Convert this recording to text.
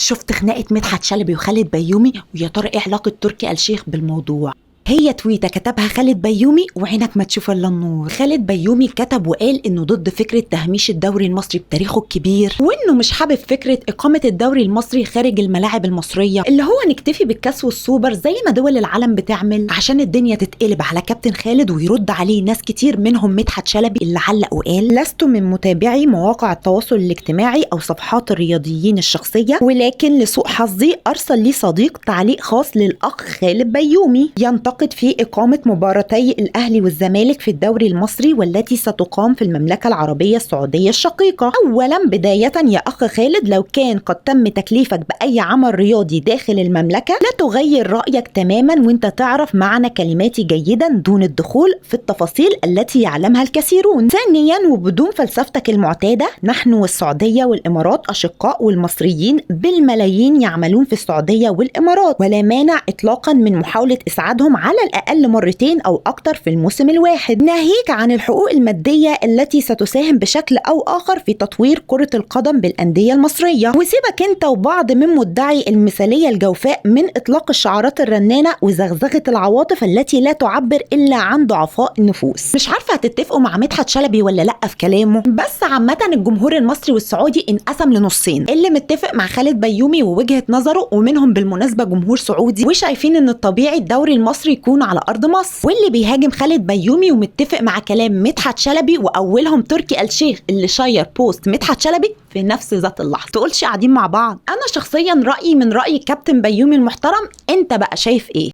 شفت خناقة مدحت شلبي وخالد بيومي، ويا ترى ايه علاقة تركي آل الشيخ بالموضوع؟ هي تويتة كتبها خالد بيومي وعينك ما تشوف الا النور. خالد بيومي كتب وقال انه ضد فكرة تهميش الدوري المصري بتاريخه الكبير، وانه مش حابب فكرة اقامة الدوري المصري خارج الملاعب المصرية، اللي هو نكتفي بالكاس والسوبر زي ما دول العالم بتعمل، عشان الدنيا تتقلب على كابتن خالد ويرد عليه ناس كتير منهم مدحت شلبي اللي علق وقال: لست من متابعي مواقع التواصل الاجتماعي او صفحات الرياضيين الشخصية، ولكن لسوء حظي ارسل لي صديق تعليق خاص للاخ خالد بيومي ينتقد في إقامة مباراتي الأهلي والزمالك في الدوري المصري والتي ستقام في المملكة العربية السعودية الشقيقة. أولا بداية يا أخ خالد، لو كان قد تم تكليفك بأي عمل رياضي داخل المملكة لا تغير رأيك تماما، وانت تعرف معنى كلماتي جيدا دون الدخول في التفاصيل التي يعلمها الكثيرون. ثانيا وبدون فلسفتك المعتادة، نحن والسعودية والإمارات أشقاء، والمصريين بالملايين يعملون في السعودية والإمارات، ولا مانع إطلاقا من محاولة إسعادهم على الأقل مرتين أو أكتر في الموسم الواحد، ناهيك عن الحقوق المادية التي ستساهم بشكل أو آخر في تطوير كرة القدم بالأندية المصرية. وسيبك أنت وبعض من مدعي المثالية الجوفاء من إطلاق الشعارات الرنانة وزغزغة العواطف التي لا تعبر إلا عن ضعفاء النفوس. مش عارفة هتتفقوا مع مدحت شلبي ولا لأ في كلامه، بس عامة الجمهور المصري والسعودي انقسم لنصين: اللي متفق مع خالد بيومي ووجهة نظره، ومنهم بالمناسبة جمهور سعودي وشايفين إن الطبيعي الدوري المصري يكون على أرض مصر، واللي بيهاجم خالد بيومي ومتفق مع كلام مدحت شلبي، وأولهم تركي آل الشيخ اللي شير بوست مدحت شلبي في نفس ذات اللحظة. تقولش قاعدين مع بعض. أنا شخصيا رأيي من رأي كابتن بيومي المحترم، أنت بقى شايف إيه؟